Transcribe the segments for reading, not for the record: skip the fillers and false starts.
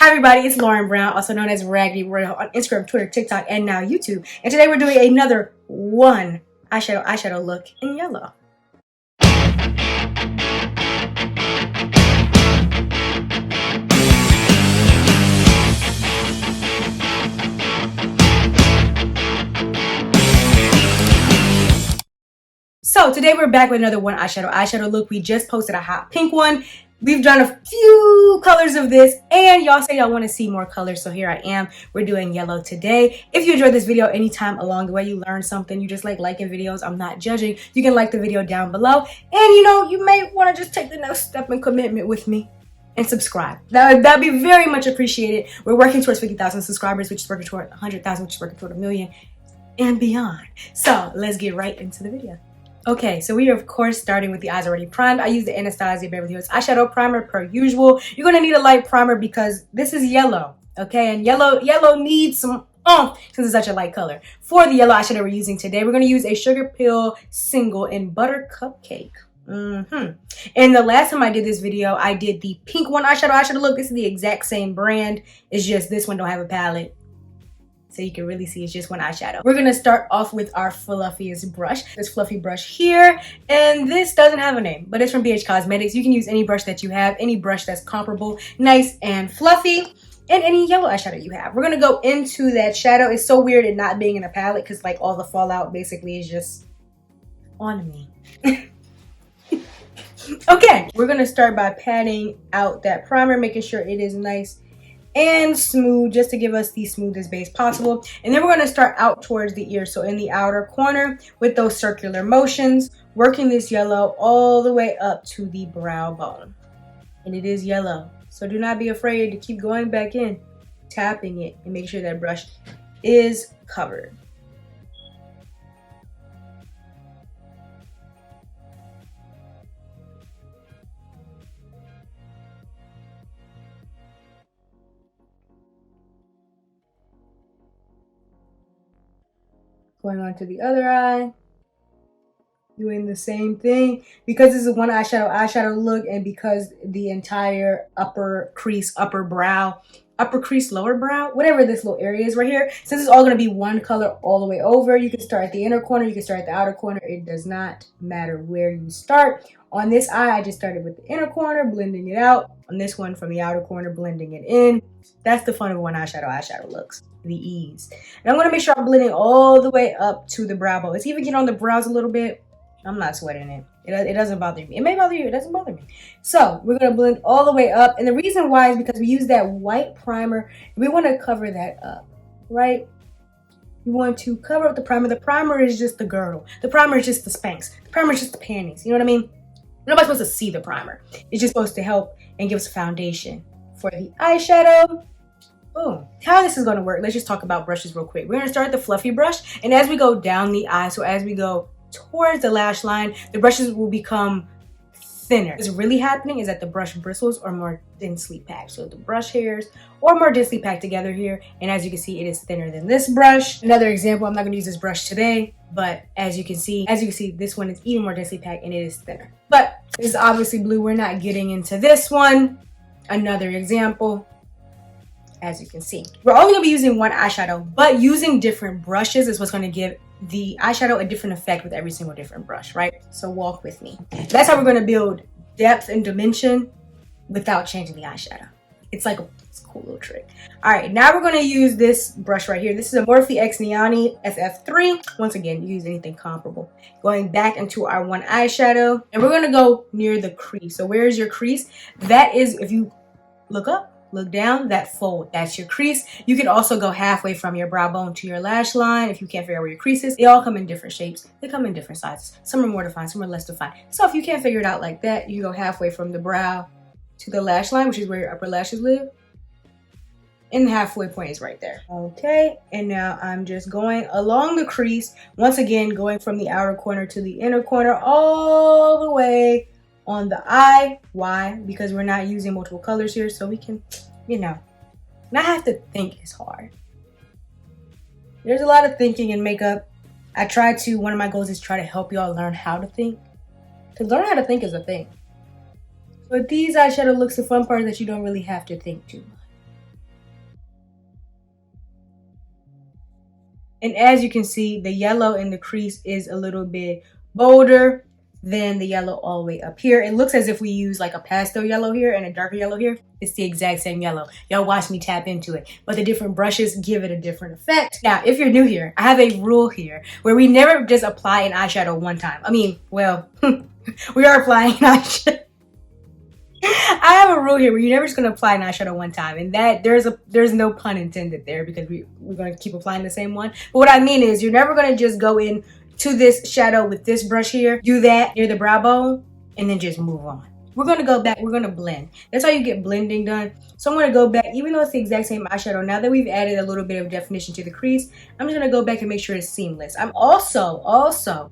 Hi everybody, it's Lauren Brown, also known as Raggedy Royal on Instagram, Twitter, TikTok, and now YouTube. And today we're doing another one eyeshadow look in yellow. So today we're back with another one eyeshadow look. We just posted a hot pink one. We've done a few colors of this, and y'all say y'all want to see more colors, so here I am. We're doing yellow today. If you enjoyed this video anytime along the way, you learned something, you just like liking videos, I'm not judging. You can like the video down below, and you may want to just take the next step in commitment with me and subscribe. That'd be very much appreciated. We're working towards 50,000 subscribers, which is working toward 100,000, which is working toward 1 million and beyond. So let's get right into the video. Okay, so we are of course starting with the eyes already primed. I use the Anastasia Beverly Hills eyeshadow primer per usual. You're gonna need a light primer because this is yellow, okay? And yellow needs some since it's such a light color. For the yellow eyeshadow we're using today, we're gonna use a Sugar Pill Single in Butter Cupcake. And the last time I did this video, I did the pink one eyeshadow look. This is the exact same brand. It's just this one don't have a palette. So you can really see it's just one eyeshadow. We're gonna start off with our fluffiest brush. This fluffy brush here, and this doesn't have a name, but it's from BH Cosmetics. You can use any brush that you have, any brush that's comparable, nice and fluffy, and any yellow eyeshadow you have. We're gonna go into that shadow. It's so weird it not being in a palette because like all the fallout basically is just on me. Okay, we're gonna start by patting out that primer, making sure it is nice and smooth, just to give us the smoothest base possible. And then we're going to start out towards the ear, so in the outer corner with those circular motions, working this yellow all the way up to the brow bone. And it is yellow, so do not be afraid to keep going back in, tapping it, and make sure that brush is covered. Going on to the other eye, doing the same thing. Because this is one eyeshadow look, and because the entire upper crease, upper crease, lower brow, whatever this little area is right here, since it's all going to be one color all the way over, you can start at the inner corner, you can start at the outer corner. It does not matter where you start. On this eye, I just started with the inner corner, blending it out. On this one, from the outer corner, blending it in. That's the fun of one eyeshadow looks. The ease. And I'm going to make sure I'm blending all the way up to the brow bone. Let's even get on the brows a little bit. I'm not sweating it. It doesn't bother me. It may bother you. It doesn't bother me. So we're going to blend all the way up. And the reason why is because we use that white primer. We want to cover that up, right? We want to cover up the primer. The primer is just the girdle. The primer is just the Spanx. The primer is just the panties. You know what I mean? Nobody's supposed to see the primer. It's just supposed to help and give us a foundation for the eyeshadow. Boom. How this is going to work, let's just talk about brushes real quick. We're going to start with the fluffy brush, and as we go down the eye, so as we go towards the lash line, the brushes will become thinner. What's really happening is that the brush bristles are more densely packed. So the brush hairs are more densely packed together here, and as you can see, it is thinner than this brush. Another example, I'm not going to use this brush today, but as you can see, this one is even more densely packed and it is thinner. But this is obviously blue. We're not getting into this one. Another example. As you can see, we're only going to be using one eyeshadow, but using different brushes is what's going to give the eyeshadow a different effect with every single different brush, right? So walk with me. That's how we're going to build depth and dimension without changing the eyeshadow. It's like a cool little trick. All right, now we're going to use this brush right here. This is a Morphe X Niani SF3. Once again, use anything comparable. Going back into our one eyeshadow, and we're going to go near the crease. So where is your crease? That is, if you look up, look down, that fold, that's your crease. You can also go halfway from your brow bone to your lash line if you can't figure out where your crease is. They all come in different shapes. They come in different sizes. Some are more defined, some are less defined. So if you can't figure it out like that, you go halfway from the brow to the lash line, which is where your upper lashes live. And the halfway point is right there. Okay, and now I'm just going along the crease. Once again, going from the outer corner to the inner corner all the way on the eye. Why? Because we're not using multiple colors here, so we can, not have to think as hard. There's a lot of thinking in makeup. One of my goals is try to help y'all learn how to think. Because learn how to think is a thing. But these eyeshadow looks, the fun part is that you don't really have to think too much. And as you can see, the yellow in the crease is a little bit bolder than the yellow all the way up here. It looks as if we use like a pastel yellow here and a darker yellow here. It's the exact same yellow. Y'all watch me tap into it. But the different brushes give it a different effect. Now, if you're new here, I have a rule here where we never just apply an eyeshadow one time. I mean, well, we are applying an eyeshadow. I have a rule here where you're never just gonna apply an eyeshadow one time, and that there's no pun intended there because we're gonna keep applying the same one. But what I mean is you're never gonna just go in to this shadow with this brush here, do that near the brow bone, and then just move on. We're gonna go back, we're gonna blend. That's how you get blending done. So I'm gonna go back, even though it's the exact same eyeshadow, now that we've added a little bit of definition to the crease, I'm just gonna go back and make sure it's seamless. I'm also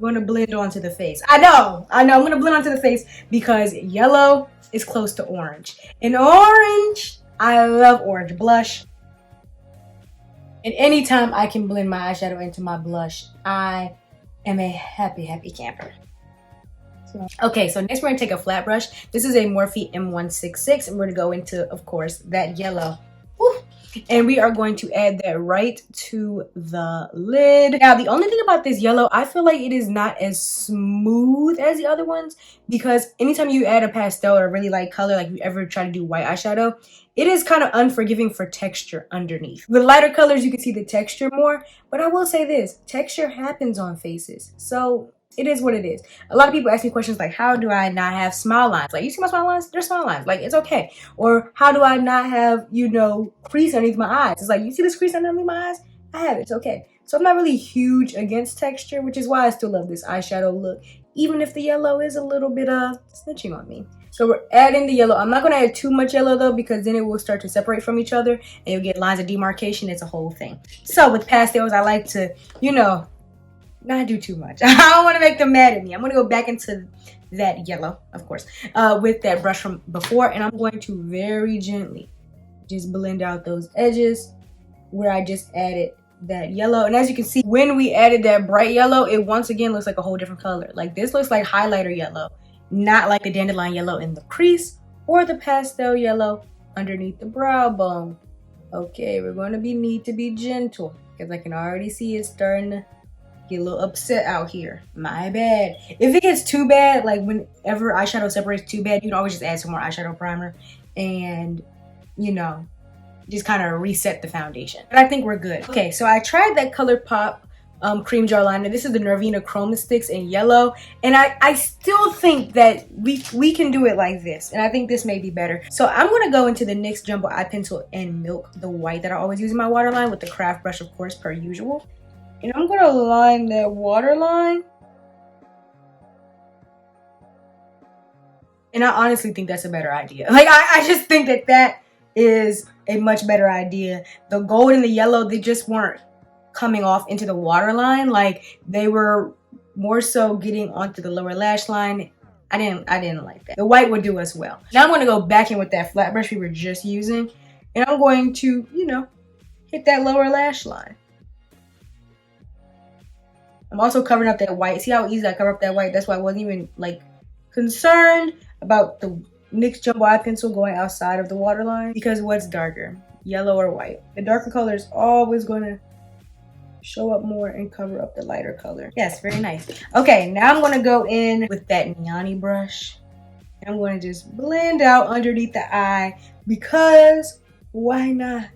going to blend onto the face. I know, I'm going to blend onto the face because yellow is close to orange. And orange, I love orange blush. And anytime I can blend my eyeshadow into my blush, I am a happy, happy camper. Okay, so next we're going to take a flat brush. This is a Morphe M166, and we're going to go into, of course, that yellow. Woo! And we are going to add that right to the lid. Now, the only thing about this yellow, I feel like it is not as smooth as the other ones because anytime you add a pastel or a really light color, like you ever try to do white eyeshadow, it is kind of unforgiving for texture underneath. With lighter colors, you can see the texture more, but I will say this, texture happens on faces. So it is what it is. A lot of people ask me questions like, how do I not have smile lines? Like, you see my smile lines? They're smile lines. Like, it's okay. Or how do I not have, you know, crease underneath my eyes? It's like, you see this crease underneath my eyes? I have it. It's okay. So I'm not really huge against texture, which is why I still love this eyeshadow look, even if the yellow is a little bit snitching on me. So we're adding the yellow. I'm not going to add too much yellow though, because then it will start to separate from each other and you'll get lines of demarcation. It's a whole thing. So with pastels, I like to, you know, not do too much. I don't want to make them mad at me. I'm going to go back into that yellow, of course, with that brush from before, and I'm going to very gently just blend out those edges where I just added that yellow. And as you can see, when we added that bright yellow, it once again looks like a whole different color. Like this looks like highlighter yellow, not like the dandelion yellow in the crease or the pastel yellow underneath the brow bone. Okay, we're going to need to be gentle because I can already see it starting to get a little upset out here. My bad. If it gets too bad, like whenever eyeshadow separates too bad, you can always just add some more eyeshadow primer and, you know, just kind of reset the foundation. But I think we're good. Okay, so I tried that ColourPop cream gel liner. This is the Nervina Chroma Sticks in yellow, and I still think that we can do it like this, and I think this may be better. So I'm going to go into the NYX Jumbo Eye Pencil and Milk, the white that I always use in my waterline, with the craft brush, of course, per usual. And I'm going to line that waterline. And I honestly think that's a better idea. Like, I just think that is a much better idea. The gold and the yellow, they just weren't coming off into the waterline. Like, they were more so getting onto the lower lash line. I didn't like that. The white would do us well. Now I'm going to go back in with that flat brush we were just using. And I'm going to, you know, hit that lower lash line. I'm also covering up that white. See how easy I cover up that white? That's why I wasn't even like concerned about the NYX Jumbo Eye Pencil going outside of the waterline, because what's darker, yellow or white? The darker color is always going to show up more and cover up the lighter color. Yes, very nice. Okay, now I'm going to go in with that Niani brush. I'm going to just blend out underneath the eye, because why not?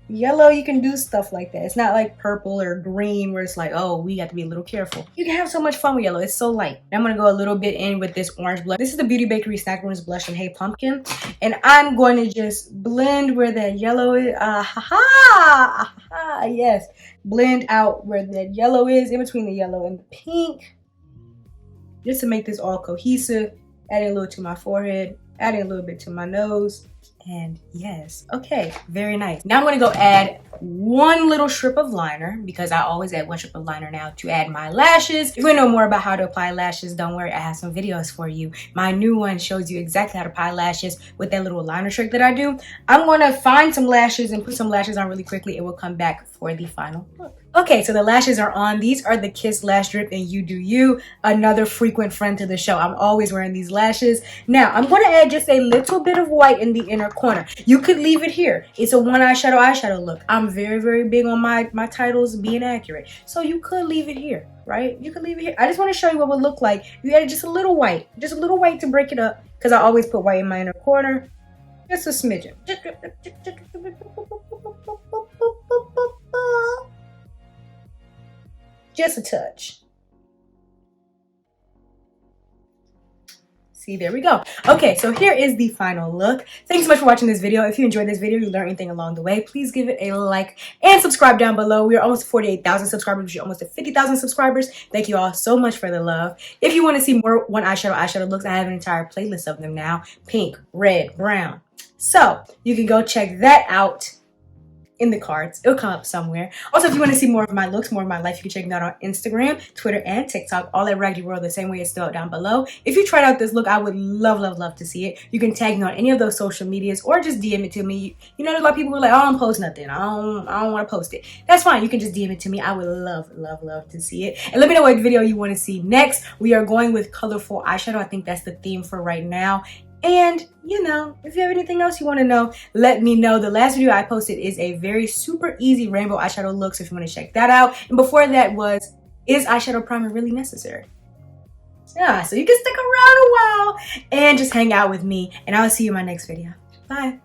Yellow, you can do stuff like that. It's not like purple or green where it's like, oh, we got to be a little careful. You can have so much fun with yellow. It's so light. I'm going to go a little bit in with this orange blush. This is the Beauty Bakery Snack Rooms blush in Hey Pumpkin. And I'm going to just blend where that yellow is. Yes. Blend out where that yellow is, in between the yellow and the pink. Just to make this all cohesive. Adding a little to my forehead. Adding a little bit to my nose. And yes, okay, very nice. Now I'm going to go add one little strip of liner, because I always add one strip of liner now to add my lashes. If you want to know more about how to apply lashes, don't worry, I have some videos for you. My new one shows you exactly how to apply lashes with that little liner trick that I do. I'm going to find some lashes and put some lashes on really quickly, and we'll come back for the final look. Okay, so the lashes are on. These are the Kiss Lash Drip and You Do You, another frequent friend to the show. I'm always wearing these lashes. Now, I'm going to add just a little bit of white in the inner corner. You could leave it here. It's a one eyeshadow look. I'm very, very big on my titles being accurate. So you could leave it here, right? You could leave it here. I just want to show you what it would look like if you added just a little white to break it up, because I always put white in my inner corner. Just a smidgen. Just a touch. See, there we go. Okay, so here is the final look. Thanks so much for watching this video. If you enjoyed this video, you learned anything along the way, please give it a like and subscribe down below. We are almost 48,000 subscribers. We're almost at 50,000 subscribers. Thank you all so much for the love. If you want to see more one eyeshadow looks, I have an entire playlist of them now. Pink, red, brown. So you can go check that out in the cards. It'll come up somewhere. Also, if you want to see more of my looks, more of my life, you can check me out on Instagram, Twitter, and TikTok, all at Raggedy World, the same way it's spelled down below. If you tried out this look, I would love to see it. You can tag me on any of those social medias or just DM it to me. You know, there's a lot of people who are like, oh, I don't post nothing. I don't want to post it. That's fine. You can just DM it to me. I would love to see it. And let me know what video you want to see next. We are going with colorful eyeshadow. I think that's the theme for right now. And, you know, if you have anything else you want to know, let me know. The last video I posted is a very super easy rainbow eyeshadow look, so if you want to check that out. And before that was, is eyeshadow primer really necessary? Yeah, so you can stick around a while and just hang out with me. And I'll see you in my next video. Bye.